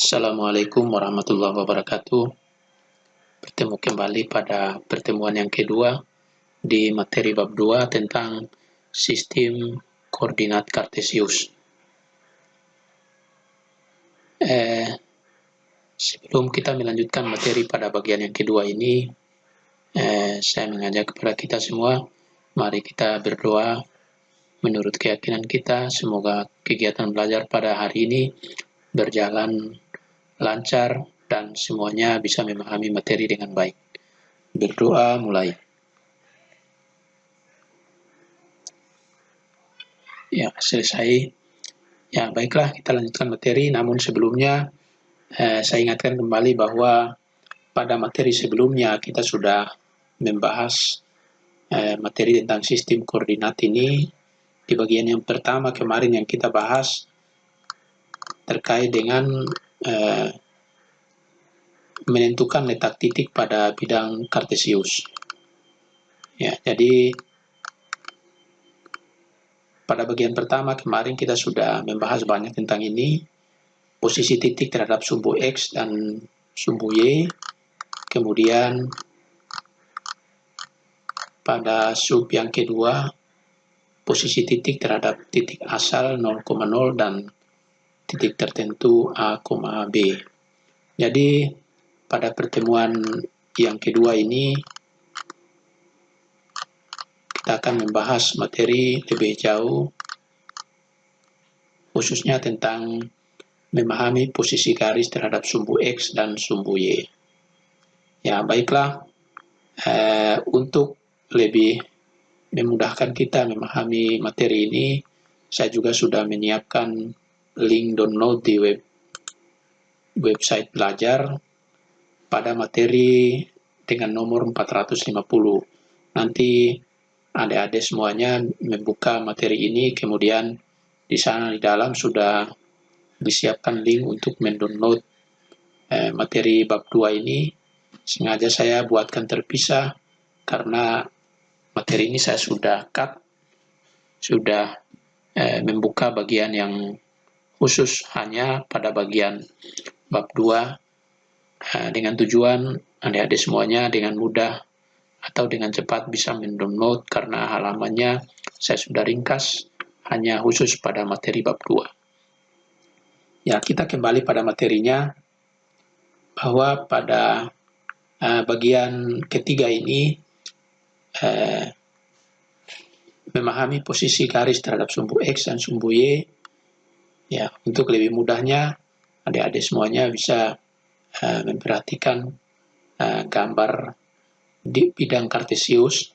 Assalamualaikum warahmatullahi wabarakatuh. Bertemu kembali pada pertemuan yang kedua di materi bab 2 tentang sistem koordinat Kartesius. Sebelum kita melanjutkan materi pada bagian yang kedua ini, saya mengajak kepada kita semua, mari kita berdoa menurut keyakinan kita. Semoga kegiatan belajar pada hari ini berjalan lancar dan semuanya bisa memahami materi dengan baik. Berdoa mulai. Ya, selesai. Ya, baiklah, kita lanjutkan materi. Namun sebelumnya, saya ingatkan kembali bahwa pada materi sebelumnya kita sudah membahas materi tentang sistem koordinat ini. Di bagian yang pertama kemarin yang kita bahas terkait dengan menentukan letak titik pada bidang Kartesius. Ya, jadi pada bagian pertama kemarin kita sudah membahas banyak tentang ini, posisi titik terhadap sumbu X dan sumbu Y. Kemudian pada sub yang kedua, posisi titik terhadap titik asal 0,0 dan titik tertentu A, B. Jadi pada pertemuan yang kedua ini kita akan membahas materi lebih jauh, khususnya tentang memahami posisi garis terhadap sumbu X dan sumbu Y. Ya, baiklah, untuk lebih memudahkan kita memahami materi ini, saya juga sudah menyiapkan link download di website belajar pada materi dengan nomor 450. Nanti adik-adik semuanya membuka materi ini, kemudian di sana di dalam sudah disiapkan link untuk mendownload materi bab 2 ini. Sengaja saya buatkan terpisah karena materi ini saya sudah membuka bagian yang khusus hanya pada bagian bab 2 dengan tujuan adik-adik semuanya dengan mudah atau dengan cepat bisa mendownload karena halamannya saya sudah ringkas hanya khusus pada materi bab 2. Ya, kita kembali pada materinya bahwa pada bagian ketiga ini memahami posisi garis terhadap sumbu X dan sumbu Y. Ya, untuk lebih mudahnya adik-adik semuanya bisa memperhatikan gambar di bidang Kartesius.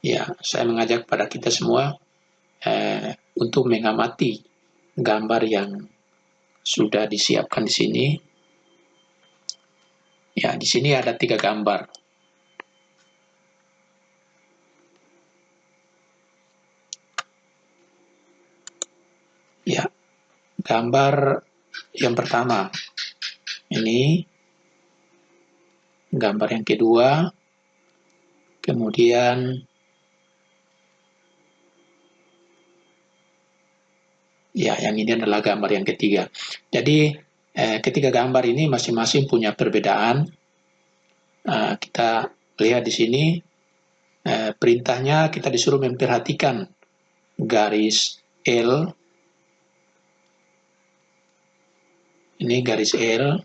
Ya, saya mengajak pada kita semua untuk mengamati gambar yang sudah disiapkan di sini. Ya, di sini ada 3 gambar. Ya, gambar yang pertama ini, gambar yang kedua, kemudian ya, yang ini adalah gambar yang ketiga. Jadi ketiga gambar ini masing-masing punya perbedaan. Kita lihat di sini perintahnya kita disuruh memperhatikan garis L. Ini garis L,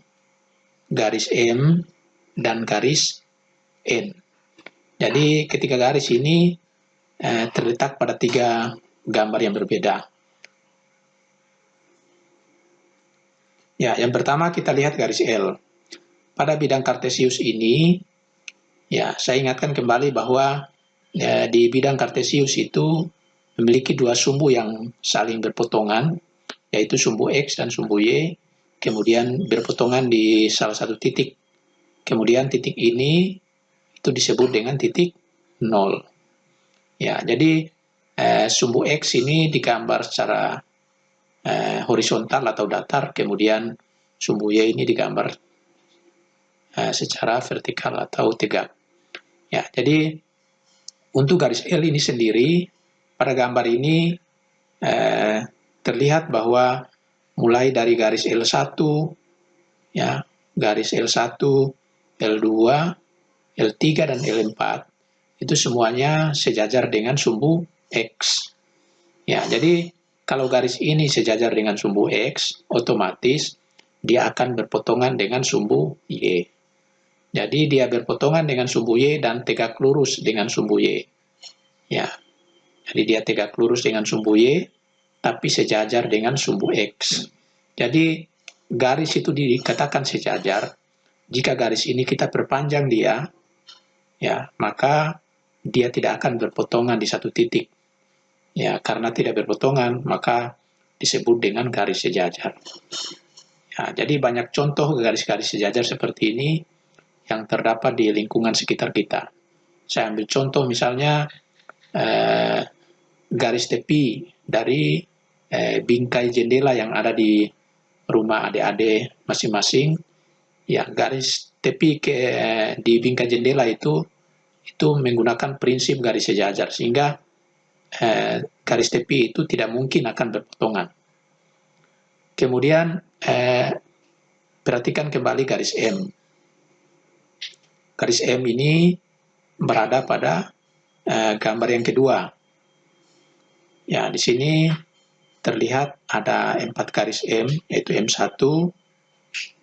garis M, dan garis N. Jadi ketiga garis ini terletak pada 3 gambar yang berbeda. Ya, yang pertama kita lihat garis L. Pada bidang Kartesius ini, ya, saya ingatkan kembali bahwa di bidang Kartesius itu memiliki 2 sumbu yang saling berpotongan, yaitu sumbu X dan sumbu Y, kemudian berpotongan di salah satu titik. Kemudian titik ini itu disebut dengan titik 0. Ya, jadi sumbu X ini digambar secara horizontal atau datar, kemudian sumbu Y ini digambar secara vertikal atau tegak. Ya, jadi untuk garis L ini sendiri, pada gambar ini terlihat bahwa mulai dari garis L1, ya, garis L1, L2, L3, dan L4, itu semuanya sejajar dengan sumbu X. Ya, jadi kalau garis ini sejajar dengan sumbu X, otomatis dia akan berpotongan dengan sumbu Y. Jadi dia berpotongan dengan sumbu Y dan tegak lurus dengan sumbu Y. Ya, jadi dia tegak lurus dengan sumbu Y, tapi sejajar dengan sumbu X. Jadi garis itu dikatakan sejajar jika garis ini kita perpanjang dia, ya, maka dia tidak akan berpotongan di satu titik. Ya, karena tidak berpotongan, maka disebut dengan garis sejajar. Ya, jadi banyak contoh garis-garis sejajar seperti ini yang terdapat di lingkungan sekitar kita. Saya ambil contoh misalnya garis tepi dari bingkai jendela yang ada di rumah adik-adik masing-masing. Ya, garis tepi di bingkai jendela itu menggunakan prinsip garis sejajar, sehingga garis tepi itu tidak mungkin akan berpotongan. Kemudian perhatikan kembali garis M. Garis M ini berada pada gambar yang kedua. Ya, di sini terlihat ada 4 garis M, yaitu M1,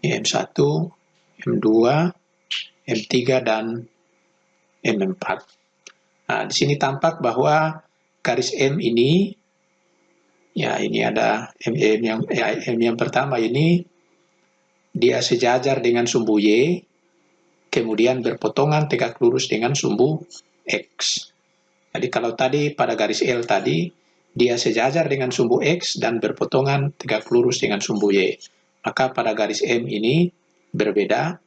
M1, M2, M3, dan M4. Nah, di sini tampak bahwa garis M ini, ya, ini ada M yang pertama ini, dia sejajar dengan sumbu Y, kemudian berpotongan tegak lurus dengan sumbu X. Jadi kalau tadi pada garis L tadi, dia sejajar dengan sumbu X dan berpotongan tegak lurus dengan sumbu Y. Maka pada garis M ini berbeda,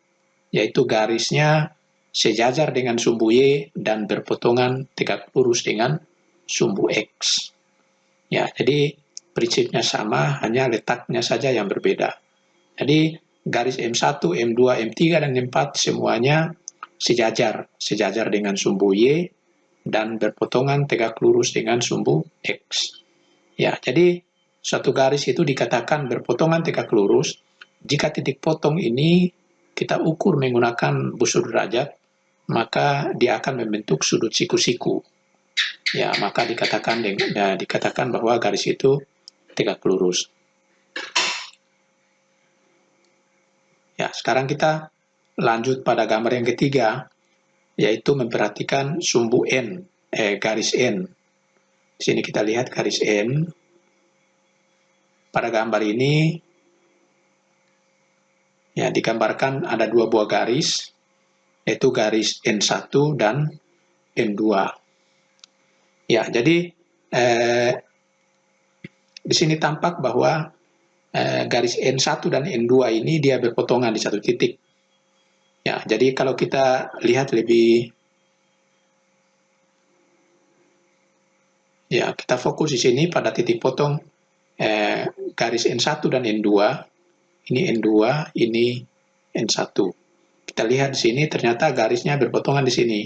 yaitu garisnya sejajar dengan sumbu Y dan berpotongan tegak lurus dengan sumbu X. Ya, jadi prinsipnya sama, hanya letaknya saja yang berbeda. Jadi garis M1, M2, M3, dan M4 semuanya sejajar dengan sumbu Y dan berpotongan tegak lurus dengan sumbu X. Ya, jadi suatu garis itu dikatakan berpotongan tegak lurus jika titik potong ini kita ukur menggunakan busur derajat, maka dia akan membentuk sudut siku-siku. Ya, maka dikatakan bahwa garis itu tegak lurus. Ya, sekarang kita lanjut pada gambar yang ketiga, yaitu memperhatikan sumbu N, garis N. Di sini kita lihat garis N. Pada gambar ini, ya, digambarkan ada 2 buah garis, yaitu garis N1 dan N2. Ya, jadi di sini tampak bahwa garis N1 dan N2 ini dia berpotongan di satu titik. Ya, jadi kalau kita lihat lebih, ya, kita fokus di sini pada titik potong garis N1 dan N2. Ini N2, ini N1. Kita lihat di sini ternyata garisnya berpotongan di sini.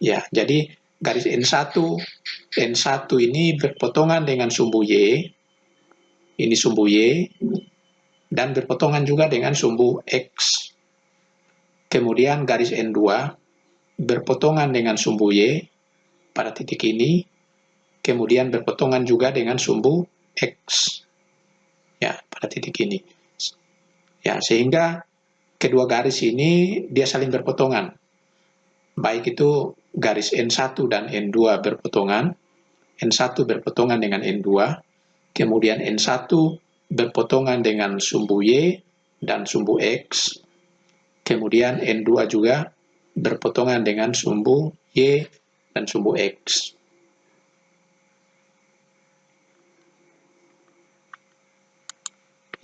Ya, jadi garis N1 ini berpotongan dengan sumbu Y. Ini sumbu Y dan berpotongan juga dengan sumbu X. Kemudian garis N2 berpotongan dengan sumbu Y pada titik ini, kemudian berpotongan juga dengan sumbu X, ya, pada titik ini. Ya, sehingga kedua garis ini dia saling berpotongan. Baik itu garis N1 dan N2 berpotongan, N1 berpotongan dengan N2, kemudian N1 berpotongan dengan sumbu Y dan sumbu X, kemudian N2 juga berpotongan dengan sumbu Y dan sumbu X.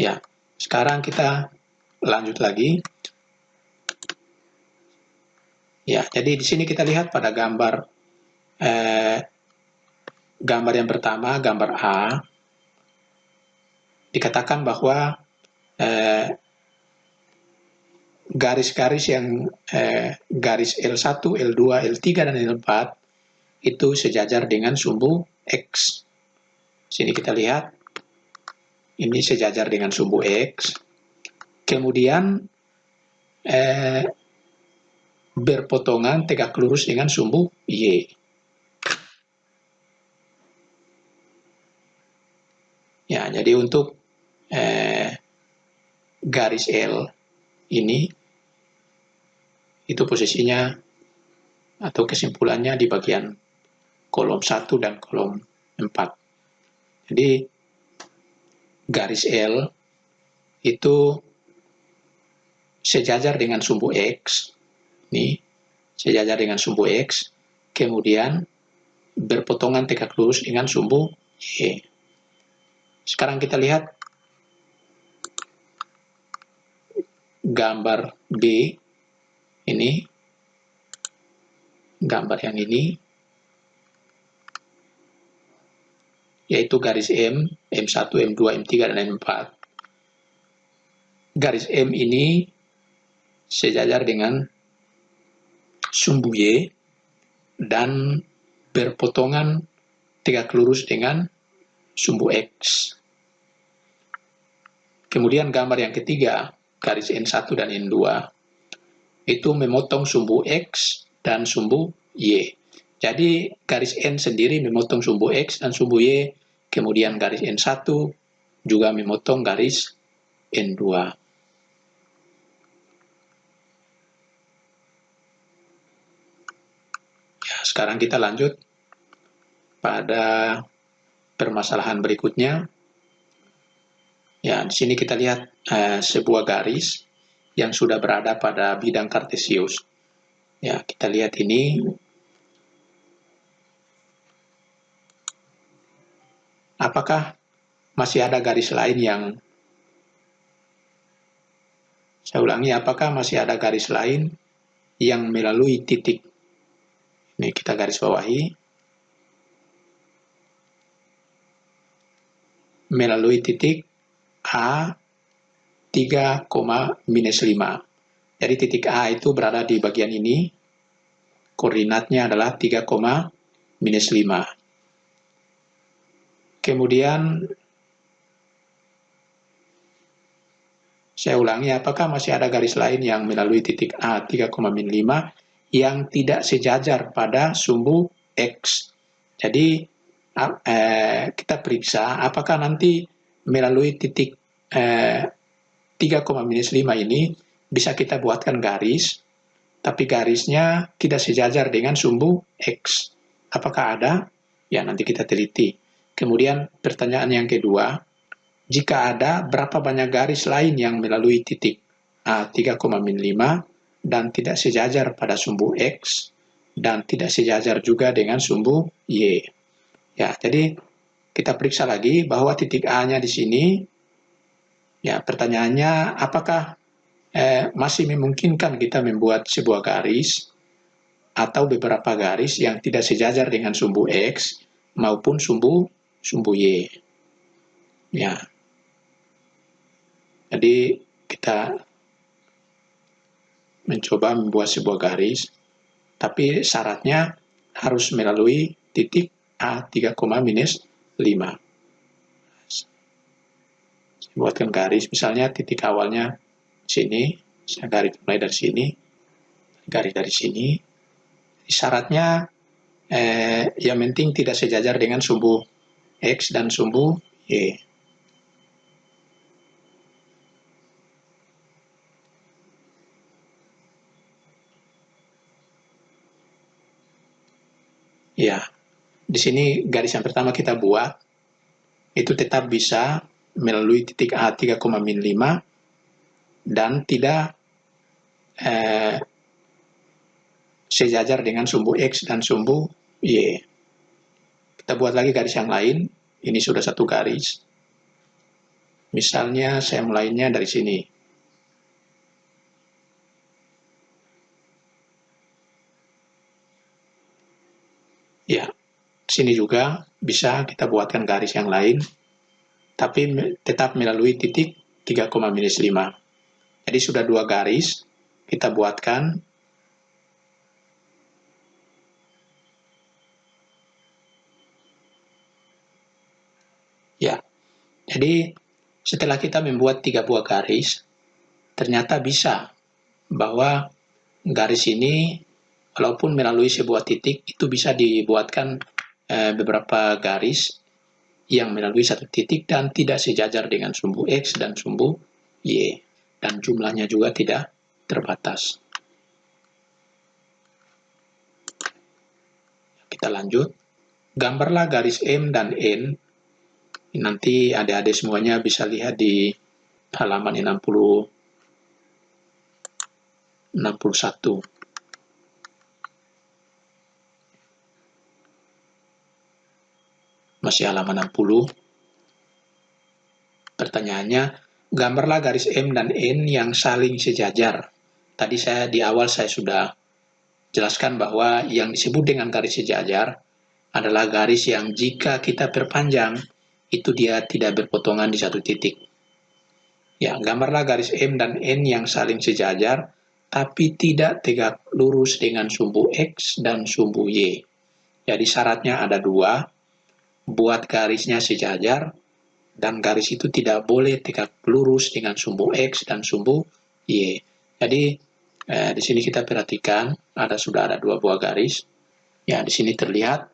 Ya, sekarang kita lanjut lagi. Ya, jadi di sini kita lihat pada gambar yang pertama, gambar A, dikatakan bahwa garis-garis yang garis L1, L2, L3, dan L4 itu sejajar dengan sumbu X. Sini kita lihat, ini sejajar dengan sumbu X, kemudian berpotongan tegak lurus dengan sumbu Y. Ya, jadi untuk garis L ini, itu posisinya atau kesimpulannya di bagian kolom 1 dan kolom 4. Jadi garis L itu sejajar dengan sumbu X, ini sejajar dengan sumbu X, kemudian berpotongan tegak lurus dengan sumbu Y. Sekarang kita lihat gambar B, ini gambar yang ini, yaitu garis M, M1, M2, M3, dan M4. Garis M ini sejajar dengan sumbu Y dan berpotongan tegak lurus dengan sumbu X. Kemudian gambar yang ketiga, garis N1 dan N2, itu memotong sumbu X dan sumbu Y. Jadi garis N sendiri memotong sumbu X dan sumbu Y, kemudian garis N1 juga memotong garis N2. Sekarang kita lanjut pada permasalahan berikutnya. Ya, di sini kita lihat sebuah garis yang sudah berada pada bidang kartesius. Ya, kita lihat ini. Apakah masih ada garis lain yang, saya ulangi, apakah masih ada garis lain yang melalui titik? Ini kita garis bawahi. Melalui titik A 3,-5. Jadi titik A itu berada di bagian ini. Koordinatnya adalah 3,-5. Kemudian, saya ulangi, apakah masih ada garis lain yang melalui titik A 3,-5 yang tidak sejajar pada sumbu X? Jadi, kita periksa apakah nanti melalui titik 3,-5 ini bisa kita buatkan garis, tapi garisnya tidak sejajar dengan sumbu X. Apakah ada? Ya, nanti kita teliti. Kemudian pertanyaan yang kedua, jika ada, berapa banyak garis lain yang melalui titik A 3,-5 dan tidak sejajar pada sumbu X dan tidak sejajar juga dengan sumbu Y. Ya, jadi kita periksa lagi bahwa titik A-nya di sini. Ya, pertanyaannya, apakah masih memungkinkan kita membuat sebuah garis atau beberapa garis yang tidak sejajar dengan sumbu X maupun sumbu Y. Ya. Jadi kita mencoba membuat sebuah garis, tapi syaratnya harus melalui titik A 3,-5. Saya buatkan garis, misalnya titik awalnya sini, saya garis mulai dari sini, garis dari sini. Syaratnya yang penting tidak sejajar dengan sumbu X dan sumbu Y. Ya, di sini garis yang pertama kita buat, itu tetap bisa melalui titik A 3,-5 dan tidak sejajar dengan sumbu X dan sumbu Y. Kita buat lagi garis yang lain, ini sudah satu garis. Misalnya saya mulainya dari sini. Ya, sini juga bisa kita buatkan garis yang lain, tapi tetap melalui titik 3,-5. Jadi sudah dua garis, kita buatkan. Ya, jadi setelah kita membuat 3 buah garis, ternyata bisa bahwa garis ini walaupun melalui sebuah titik itu bisa dibuatkan beberapa garis yang melalui satu titik dan tidak sejajar dengan sumbu X dan sumbu Y. Dan jumlahnya juga tidak terbatas. Kita lanjut. Gambarlah garis M dan N. Nanti adik-adik semuanya bisa lihat di halaman 61. Masih halaman 60. Pertanyaannya, gambarlah garis M dan N yang saling sejajar. Tadi di awal saya sudah jelaskan bahwa yang disebut dengan garis sejajar adalah garis yang jika kita perpanjang, itu dia tidak berpotongan di satu titik. Ya, gambarlah garis M dan N yang saling sejajar, tapi tidak tegak lurus dengan sumbu X dan sumbu Y. Jadi syaratnya ada 2, buat garisnya sejajar, dan garis itu tidak boleh tegak lurus dengan sumbu X dan sumbu Y. Jadi di sini kita perhatikan sudah ada 2 buah garis. Ya, di sini terlihat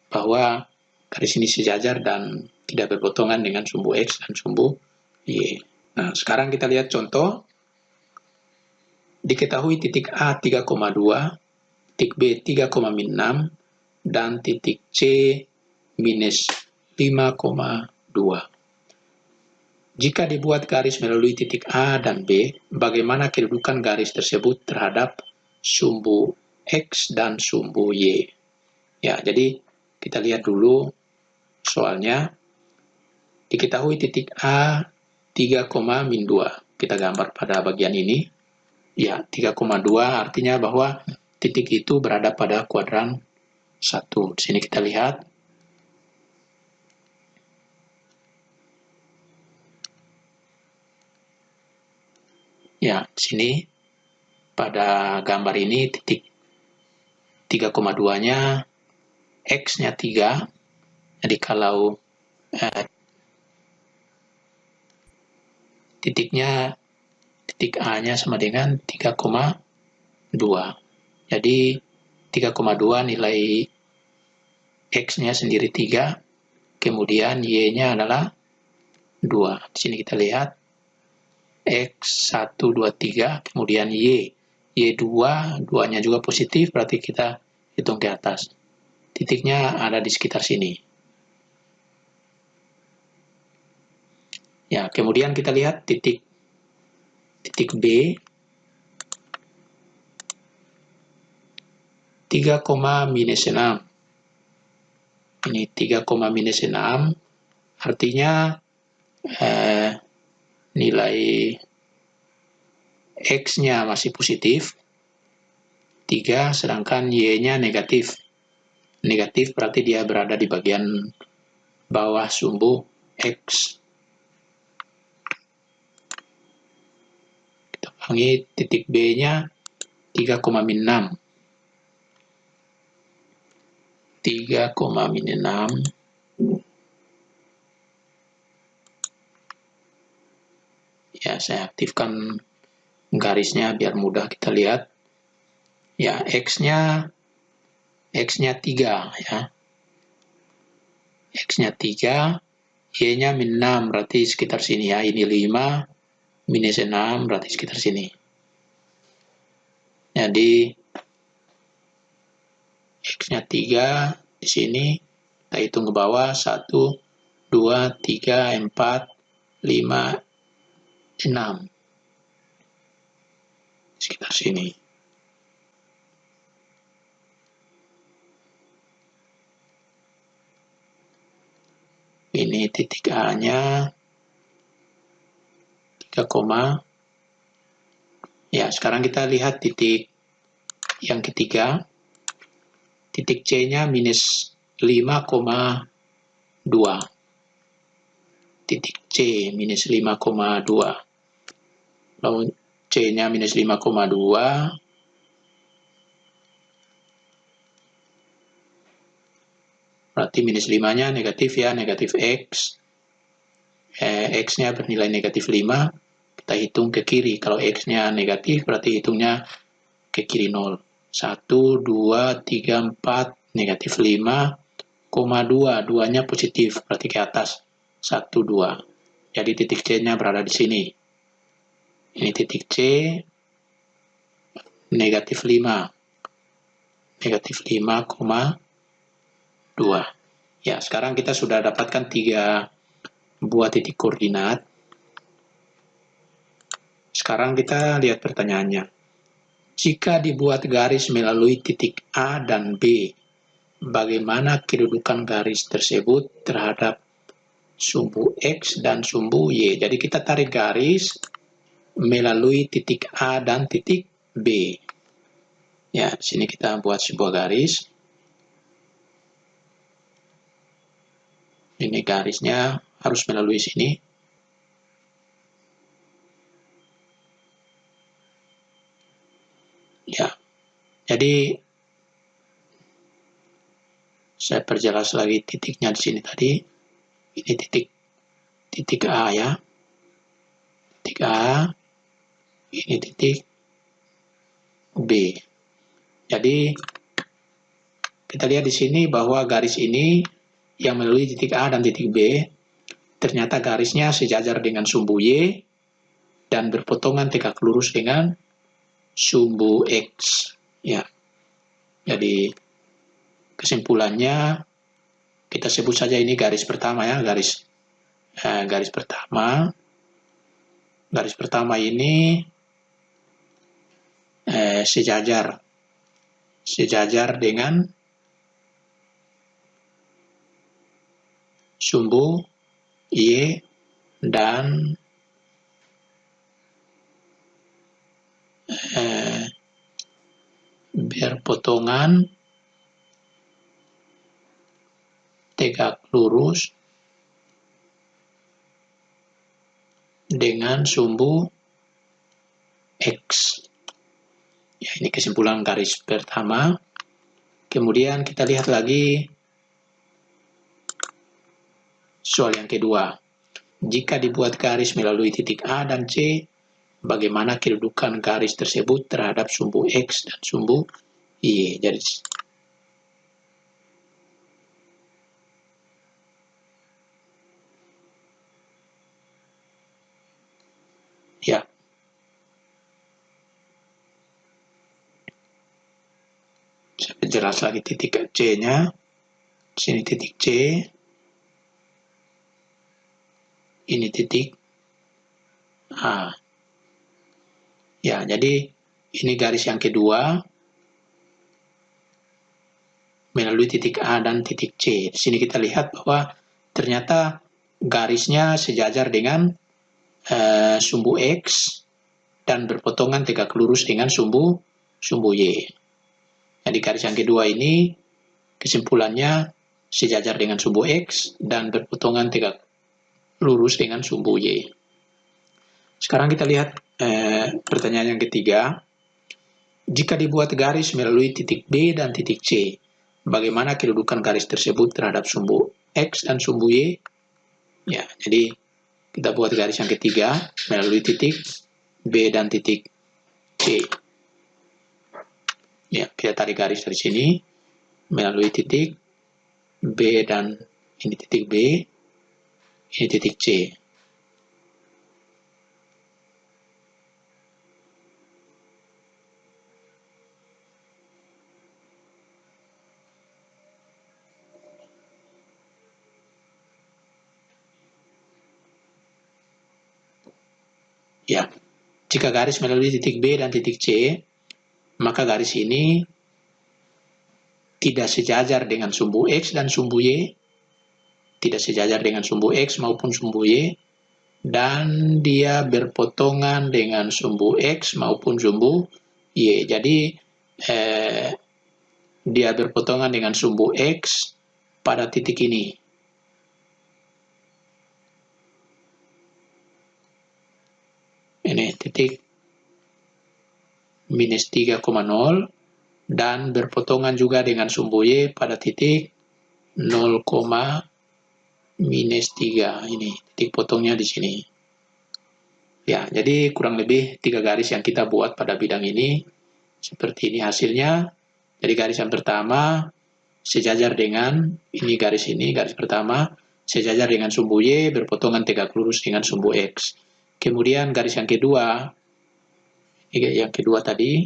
bahwa garis ini sejajar dan tidak berpotongan dengan sumbu X dan sumbu Y. Nah, sekarang kita lihat contoh. Diketahui titik A 3,2, titik B 3,6, dan titik C minus 5,2. Jika dibuat garis melalui titik A dan B, bagaimana kedudukan garis tersebut terhadap sumbu X dan sumbu Y? Ya, jadi kita lihat dulu soalnya. Diketahui titik A 3,2. Kita gambar pada bagian ini. Ya, 3,2 artinya bahwa titik itu berada pada kuadran 1. Di sini kita lihat. Ya, di sini pada gambar ini titik 3,2-nya X-nya 3. Jadi kalau titik A-nya sama dengan 3,2. Jadi 3,2 nilai X-nya sendiri 3, kemudian Y-nya adalah 2. Di sini kita lihat X 1, 2, 3, kemudian Y 2, 2-nya juga positif, berarti kita hitung ke atas. Titiknya ada di sekitar sini. Ya, kemudian kita lihat titik B 3,-6. Ini 3,-6 artinya nilai X-nya masih positif 3, sedangkan Y-nya negatif. Negatif berarti dia berada di bagian bawah sumbu X. Kita ulangi, titik B-nya 3,-6. 3,-6. Ya, saya aktifkan garisnya biar mudah kita lihat. Ya, X-nya 3 ya. X-nya 3, Y-nya -6 berarti sekitar sini ya. Ini 5 minus 6 berarti sekitar sini. Jadi X-nya 3 di sini kita hitung ke bawah 1, 2, 3, 4, 5, 6. Sekitar sini. Ini titik A-nya 3, ya, sekarang kita lihat titik yang ketiga. Titik C-nya minus 5,2. Titik C minus 5,2. Lalu C-nya minus 5,2. Berarti minus 5-nya negatif ya, negatif X. X-nya bernilai negatif 5, kita hitung ke kiri. Kalau X-nya negatif, berarti hitungnya ke kiri 0. 1, 2, 3, 4, negatif 5, 2, 2-nya positif, berarti ke atas. 1, 2. Jadi titik C-nya berada di sini. Ini titik C, negatif 5. Negatif 5,2. Ya, sekarang kita sudah dapatkan 3 buah titik koordinat. Sekarang kita lihat pertanyaannya. Jika dibuat garis melalui titik A dan B, bagaimana kedudukan garis tersebut terhadap sumbu X dan sumbu Y? Jadi kita tarik garis melalui titik A dan titik B. Ya, di sini kita buat sebuah garis. Ini garisnya harus melalui sini. Ya, jadi saya perjelas lagi titiknya di sini tadi. Ini titik A ya. Titik A. Ini titik B. Jadi kita lihat di sini bahwa garis ini yang melalui titik A dan titik B ternyata garisnya sejajar dengan sumbu Y dan berpotongan tegak lurus dengan sumbu X. Ya. Jadi kesimpulannya kita sebut saja ini garis pertama ya, garis pertama. Garis pertama ini sejajar dengan sumbu Y dan berpotongan tegak lurus dengan sumbu X. Ya, ini kesimpulan garis pertama. Kemudian kita lihat lagi soal yang kedua. Jika dibuat garis melalui titik A dan C, bagaimana kedudukan garis tersebut terhadap sumbu X dan sumbu Y? Jadi ya, saya perjelas lagi titik C-nya. Sini titik C, ini titik A. Ya, jadi ini garis yang kedua melalui titik A dan titik C. Di sini kita lihat bahwa ternyata garisnya sejajar dengan sumbu X dan berpotongan tegak lurus dengan sumbu Y. Jadi garis yang kedua ini kesimpulannya sejajar dengan sumbu X dan berpotongan tegak lurus dengan sumbu Y. Sekarang kita lihat pertanyaan yang ketiga. Jika dibuat garis melalui titik B dan titik C, bagaimana kedudukan garis tersebut terhadap sumbu X dan sumbu Y? Ya, jadi kita buat garis yang ketiga melalui titik B dan titik C. Ya, kita tarik garis dari sini melalui titik B dan ini titik B, ini titik C. Ya, jika garis melalui titik B dan titik C, maka garis ini tidak sejajar dengan sumbu X dan sumbu Y, tidak sejajar dengan sumbu X maupun sumbu Y, dan dia berpotongan dengan sumbu X maupun sumbu Y. Jadi, dia berpotongan dengan sumbu X pada titik ini. Ini titik minus 3,0 dan berpotongan juga dengan sumbu Y pada titik 0,3. minus 3. Ini titik potongnya di sini. Ya, jadi kurang lebih 3 garis yang kita buat pada bidang ini. Seperti ini hasilnya. Jadi garis yang pertama sejajar dengan garis pertama sejajar dengan sumbu Y berpotongan tegak lurus dengan sumbu X. Kemudian garis yang kedua tadi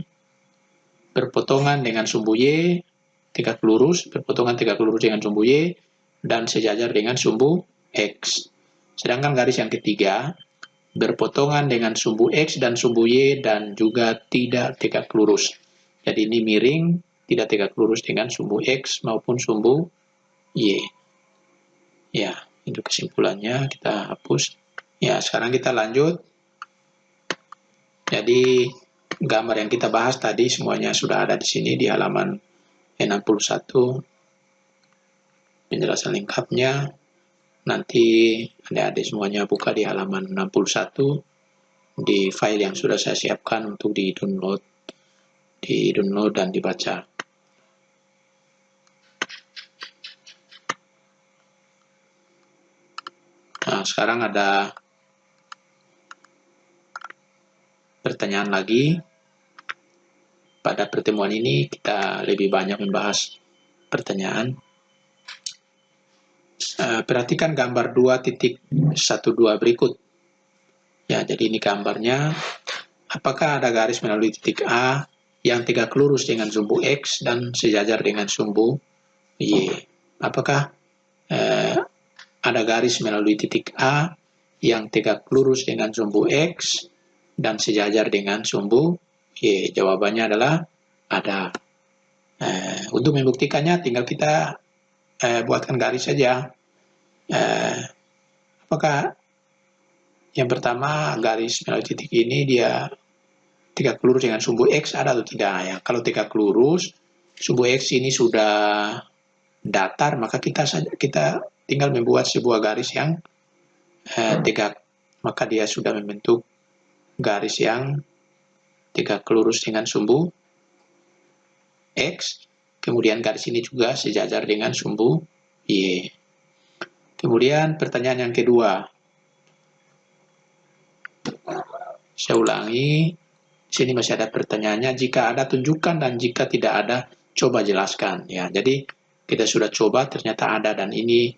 berpotongan dengan sumbu Y berpotongan tegak lurus dengan sumbu Y dan sejajar dengan sumbu X. Sedangkan garis yang ketiga berpotongan dengan sumbu X dan sumbu Y dan juga tidak tegak lurus. Jadi ini miring, tidak tegak lurus dengan sumbu X maupun sumbu Y. Ya, itu kesimpulannya, kita hapus. Ya, sekarang kita lanjut. Jadi gambar yang kita bahas tadi semuanya sudah ada di sini di halaman 61. Penjelasan lengkapnya. Nanti adik-adik semuanya buka di halaman 61 di file yang sudah saya siapkan untuk di-download dan dibaca. Nah, sekarang ada pertanyaan lagi. Pada pertemuan ini kita lebih banyak membahas pertanyaan. Perhatikan gambar 2.12 berikut. Ya, jadi ini gambarnya. Apakah ada garis melalui titik A yang tegak lurus dengan sumbu X dan sejajar dengan sumbu Y? Apakah ada garis melalui titik A yang tegak lurus dengan sumbu X dan sejajar dengan sumbu Y? Jawabannya adalah ada. Untuk membuktikannya tinggal kita buatkan garis saja. Apakah yang pertama garis melalui titik ini dia tegak lurus dengan sumbu X ada atau tidak? Ya, kalau tegak lurus, sumbu X ini sudah datar, maka kita tinggal membuat sebuah garis yang tegak. Maka dia sudah membentuk garis yang tegak lurus dengan sumbu X. Kemudian garis ini juga sejajar dengan sumbu Y. Kemudian pertanyaan yang kedua. Saya ulangi. Di sini masih ada pertanyaannya. Jika ada, tunjukkan, dan jika tidak ada, coba jelaskan. Ya, jadi kita sudah coba, ternyata ada, dan ini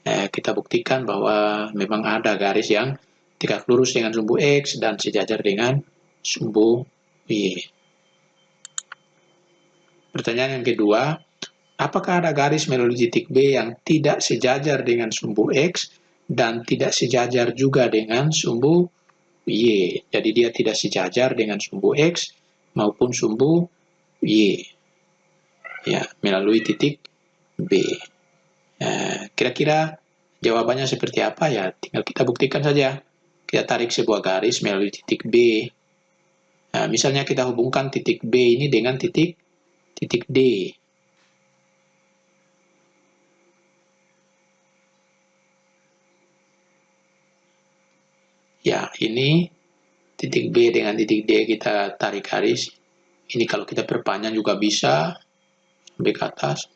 kita buktikan bahwa memang ada garis yang tegak lurus dengan sumbu X dan sejajar dengan sumbu Y. Pertanyaan yang kedua, apakah ada garis melalui titik B yang tidak sejajar dengan sumbu X dan tidak sejajar juga dengan sumbu Y? Jadi dia tidak sejajar dengan sumbu X maupun sumbu Y. Ya, melalui titik B. Kira-kira jawabannya seperti apa ya? Tinggal kita buktikan saja. Kita tarik sebuah garis melalui titik B. Nah, misalnya kita hubungkan titik B ini dengan titik D. Ya, ini titik B dengan titik D kita tarik garis. Ini kalau kita perpanjang juga bisa sampai ke atas.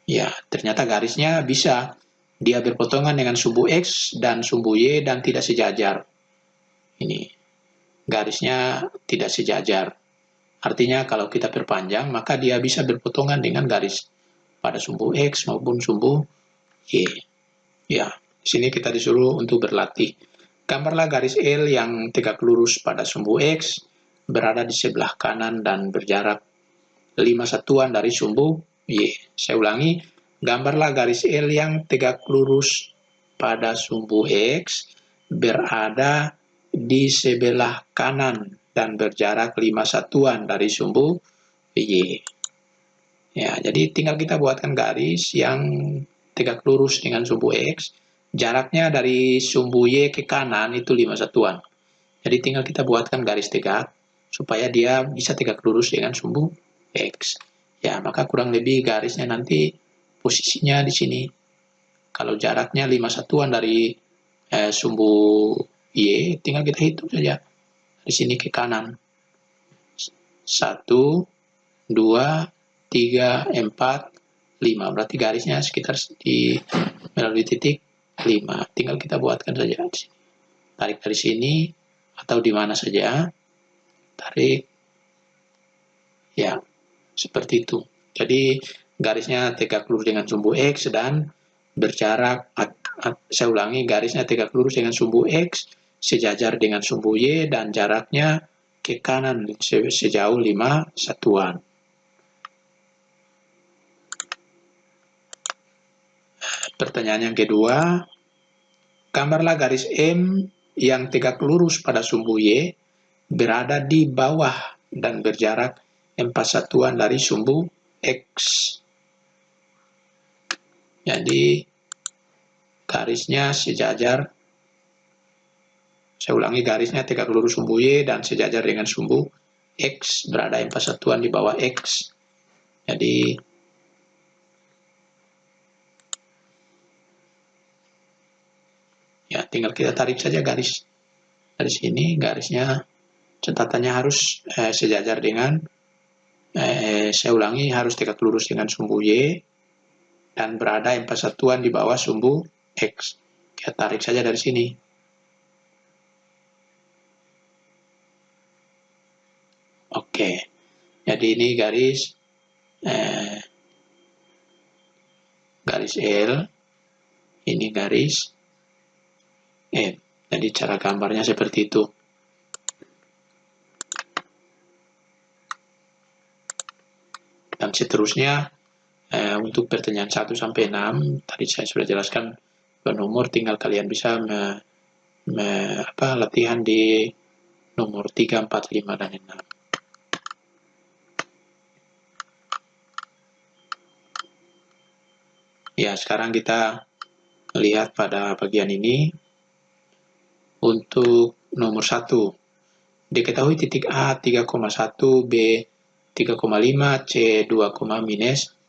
Ya, ternyata garisnya bisa. Dia berpotongan dengan sumbu X dan sumbu Y dan tidak sejajar. Ini garisnya tidak sejajar. Artinya kalau kita perpanjang, maka dia bisa berpotongan dengan garis pada sumbu X maupun sumbu Y. Ya, di sini kita disuruh untuk berlatih. Gambarlah garis L yang tegak lurus pada sumbu X, berada di sebelah kanan dan berjarak 5 satuan dari sumbu Y. Saya ulangi, gambarlah garis L yang tegak lurus pada sumbu X, berada di sebelah kanan dan berjarak 5 satuan dari sumbu Y. Ya, jadi tinggal kita buatkan garis yang tegak lurus dengan sumbu X. Jaraknya dari sumbu Y ke kanan itu 5 satuan. Jadi tinggal kita buatkan garis tegak supaya dia bisa tegak lurus dengan sumbu X. Ya, maka kurang lebih garisnya nanti posisinya di sini. Kalau jaraknya 5 satuan dari sumbu Y, tinggal kita hitung saja. Di sini ke kanan. 1, 2, 3, 4, 5. Berarti garisnya sekitar di melalui titik 5. Tinggal kita buatkan saja. Tarik dari sini atau di mana saja. Tarik. Ya, seperti itu. Jadi garisnya tegak lurus dengan sumbu X dan berjarak, saya ulangi, garisnya tegak lurus dengan sumbu X, sejajar dengan sumbu Y, dan jaraknya ke kanan sejauh 5 satuan. Pertanyaan yang kedua, gambarlah garis M yang tegak lurus pada sumbu Y berada di bawah dan berjarak 4 satuan dari sumbu X. Jadi garisnya sejajar, saya ulangi, garisnya tegak lurus sumbu Y dan sejajar dengan sumbu X, berada 4 satuan di bawah X. Jadi ya tinggal kita tarik saja garis dari sini, garisnya catatannya harus sejajar dengan, saya ulangi, harus tegak lurus dengan sumbu Y dan berada 4 satuan di bawah sumbu X. Kita tarik saja dari sini. Oke, jadi ini garis L, ini garis M. Jadi cara gambarnya seperti itu. Dan seterusnya untuk pertanyaan 1 sampai 6 tadi saya sudah jelaskan nomor, tinggal kalian bisa latihan di nomor 3, 4, 5 dan 6. Ya, sekarang kita lihat pada bagian ini. Untuk nomor 1, diketahui titik A 3,1, B 3,5, C 2,-2,5.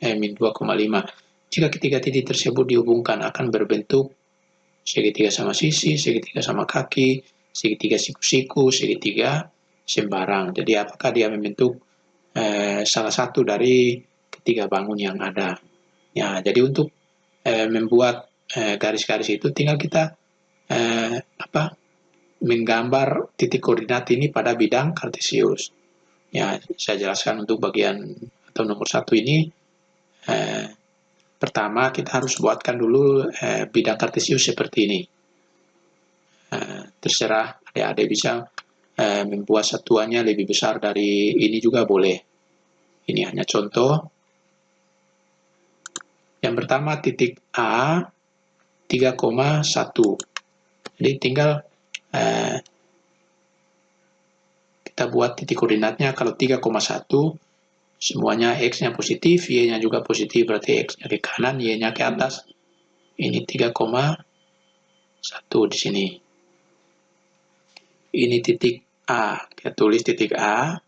Jika ketiga titik tersebut dihubungkan akan berbentuk segitiga sama sisi, segitiga sama kaki, segitiga siku-siku, segitiga sembarang. Jadi apakah dia membentuk salah satu dari ketiga bangun yang ada. Ya, jadi untuk membuat garis-garis itu tinggal kita menggambar titik koordinat ini pada bidang kartesius. Ya, saya jelaskan untuk bagian atau nomor 1 ini. Pertama kita harus buatkan dulu bidang kartesius seperti ini. Terserah adik-adik bisa membuat satuannya lebih besar dari ini juga boleh. Ini hanya contoh. Yang pertama titik A 3,1. Jadi tinggal kita buat titik koordinatnya. Kalau 3,1 semuanya X-nya positif, Y-nya juga positif, berarti X-nya ke kanan, Y-nya ke atas. Ini 3,1 di sini. Ini titik A, kita tulis titik A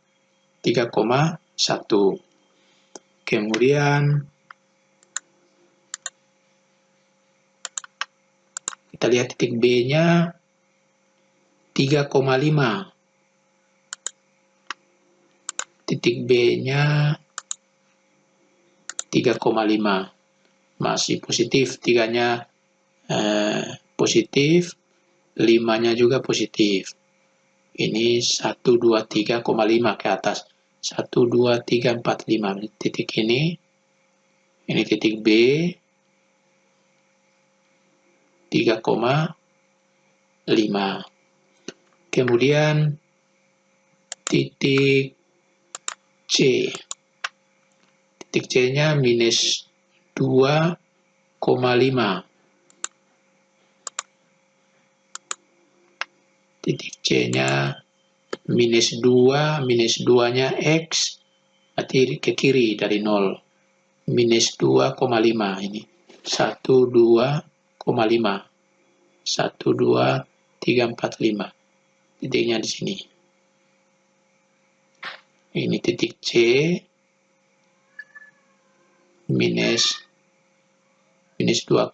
3,1. Kemudian kita lihat titik B-nya 3,5. Titik B-nya 3,5. Masih positif, 3-nya positif, 5-nya juga positif. Ini 1, 2, 3,5 ke atas. 1, 2, 3, 4, 5. Titik ini titik B 3,5. Kemudian titik C. Titik C-nya minus 2,5. Titik C-nya minus 2, minus 2-nya X, berarti ke kiri dari 0. Minus 2,5 ini. 1, 2,5. 1, 2, 3, 4, 5. Titiknya di sini. Ini titik C minus 2,5.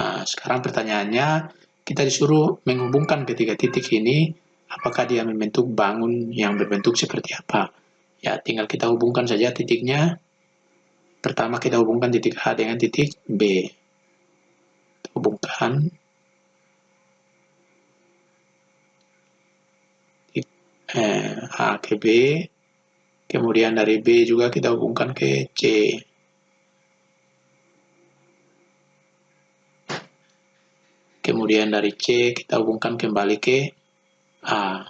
Nah, sekarang pertanyaannya, kita disuruh menghubungkan ketiga titik ini, apakah dia membentuk bangun yang berbentuk seperti apa? Ya, tinggal kita hubungkan saja titiknya. Pertama kita hubungkan titik A dengan titik B. Kita hubungkan A ke B, kemudian dari B juga kita hubungkan ke C. Kemudian dari C kita hubungkan kembali ke A.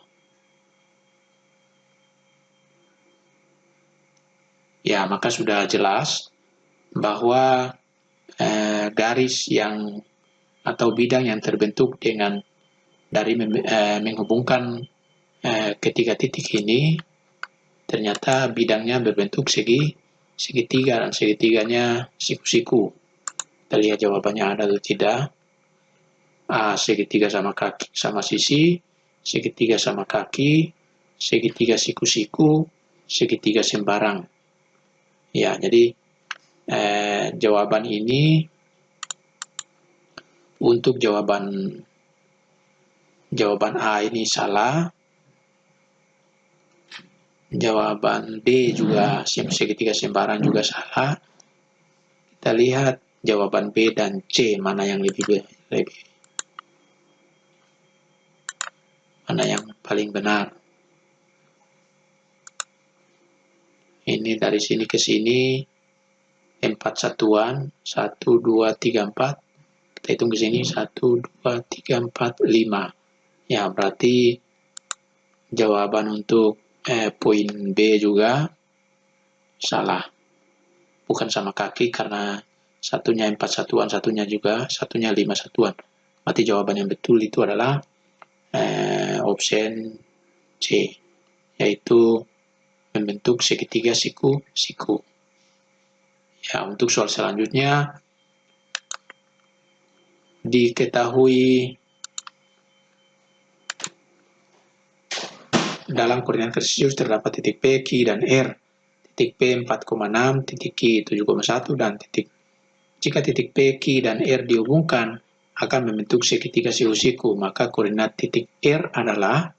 Ya, maka sudah jelas bahwa garis yang atau bidang yang terbentuk dengan dari menghubungkan ketiga titik ini, ternyata bidangnya berbentuk segitiga dan segitiganya siku-siku. Kita lihat jawabannya ada atau tidak. A segitiga sama kaki sama sisi, segitiga sama kaki, segitiga siku-siku, segitiga sembarang. Ya, jadi jawaban ini untuk jawaban A ini salah. Jawaban B juga segitiga sembarang juga salah. Kita lihat jawaban B dan C mana yang lebih mana yang paling benar. Ini dari sini ke sini 4 satuan, 1 2 3 4. Kita hitung ke sini 1 2 3 4 5. Ya, berarti jawaban untuk poin B juga salah. Bukan sama kaki karena satunya 4 satuan, satunya 5 satuan. Berarti jawaban yang betul itu adalah option C, yaitu membentuk segitiga siku-siku. Ya, untuk soal selanjutnya, diketahui dalam koordinat kartesius terdapat titik P, Q, dan R. Titik P 4,6, titik Q 7,1, dan jika titik P, Q, dan R dihubungkan akan membentuk segitiga siku-siku, maka koordinat titik R adalah,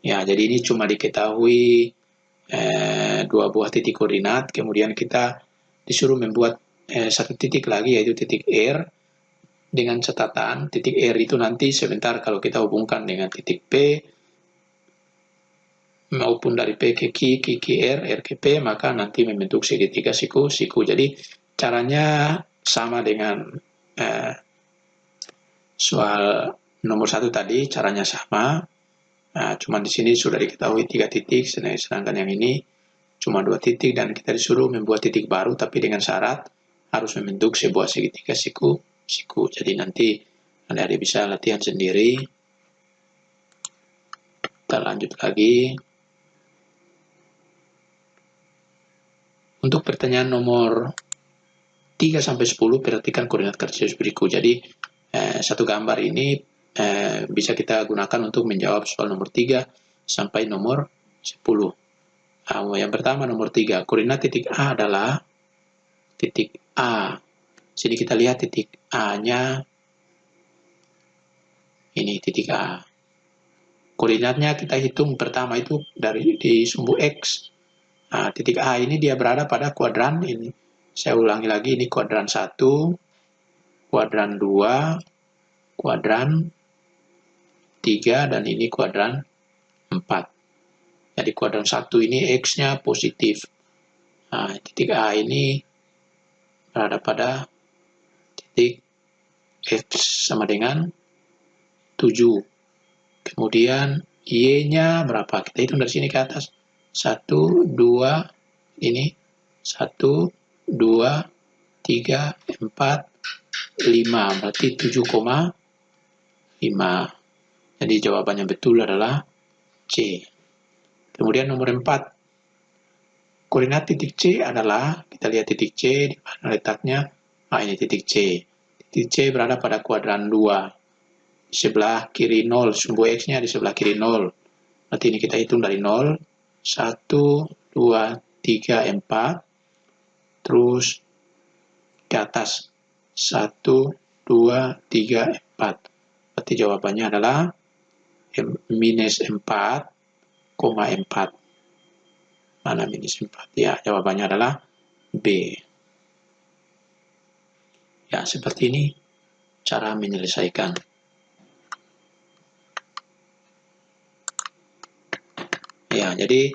ya jadi ini cuma diketahui dua buah titik koordinat, kemudian kita disuruh membuat satu titik lagi yaitu titik R, dengan catatan titik R itu nanti sebentar kalau kita hubungkan dengan titik P maupun dari P ke Q, Q ke R, R ke P, maka nanti membentuk segitiga siku-siku. Jadi caranya sama dengan soal nomor 1 tadi, caranya sama. Nah, cuma di sini sudah diketahui 3 titik, sedangkan yang ini cuma 2 titik, dan kita disuruh membuat titik baru, tapi dengan syarat harus membentuk sebuah segitiga siku-siku. Jadi nanti Anda bisa latihan sendiri. Kita lanjut lagi. Untuk pertanyaan nomor 3-10, perhatikan koordinat kartesius berikut. Jadi, satu gambar ini bisa kita gunakan untuk menjawab soal nomor 3 sampai nomor 10. Nah, yang pertama nomor 3, koordinat titik A adalah titik A. Sini kita lihat titik A-nya, ini titik A. Koordinatnya kita hitung pertama itu di sumbu X. Nah, titik A ini dia berada pada kuadran ini. Saya ulangi lagi, ini kuadran 1, kuadran 2, kuadran 3, dan ini kuadran 4. Jadi kuadran 1 ini X-nya positif. Nah, titik A ini berada pada titik X sama dengan 7. Kemudian Y-nya berapa? Kita hitung dari sini ke atas. 1, 2, ini 1, 2, 3, 4, 5. Berarti 7,5. Jadi jawabannya betul adalah C. Kemudian nomor 4. Koordinat titik C adalah, kita lihat titik C, di mana letaknya? Nah, ini titik C. Titik C berada pada kuadran 2. Di sebelah kiri 0, sumbu X-nya di sebelah kiri 0. Berarti ini kita hitung dari 0, 1, 2, 3, 4. Terus ke atas 1, 2, 3, 4. Berarti jawabannya adalah minus 4,4. Mana minus 4? Ya, jawabannya adalah B. Ya, seperti ini cara menyelesaikan. Ya, jadi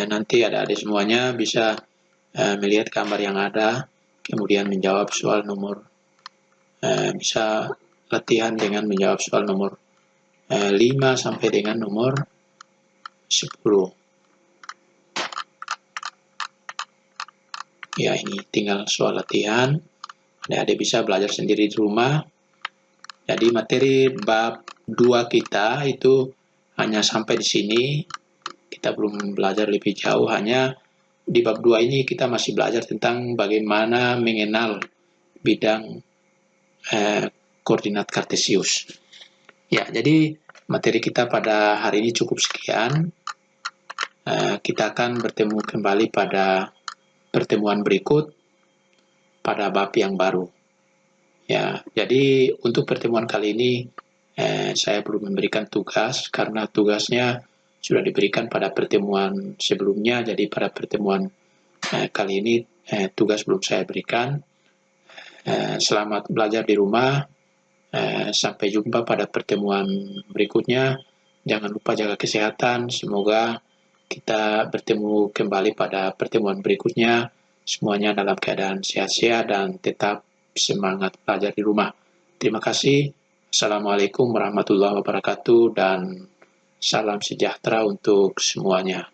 nanti adik-adik semuanya bisa melihat gambar yang ada, kemudian menjawab soal nomor, bisa latihan dengan menjawab soal nomor 5 sampai dengan nomor 10. Ya, ini tinggal soal latihan. Adik-adik bisa belajar sendiri di rumah. Jadi materi bab 2 kita itu hanya sampai di sini. Kita belum belajar lebih jauh, hanya di bab 2 ini kita masih belajar tentang bagaimana mengenal bidang koordinat kartesius. Ya, jadi materi kita pada hari ini cukup sekian. Kita akan bertemu kembali pada pertemuan berikut pada bab yang baru. Ya, jadi untuk pertemuan kali ini saya belum memberikan tugas karena tugasnya sudah diberikan pada pertemuan sebelumnya. Jadi pada pertemuan kali ini tugas belum saya berikan. Selamat belajar di rumah. Sampai jumpa pada pertemuan berikutnya. Jangan lupa jaga kesehatan. Semoga kita bertemu kembali pada pertemuan berikutnya. Semuanya dalam keadaan sehat-sehat dan tetap semangat belajar di rumah. Terima kasih. Assalamualaikum warahmatullahi wabarakatuh dan salam sejahtera untuk semuanya.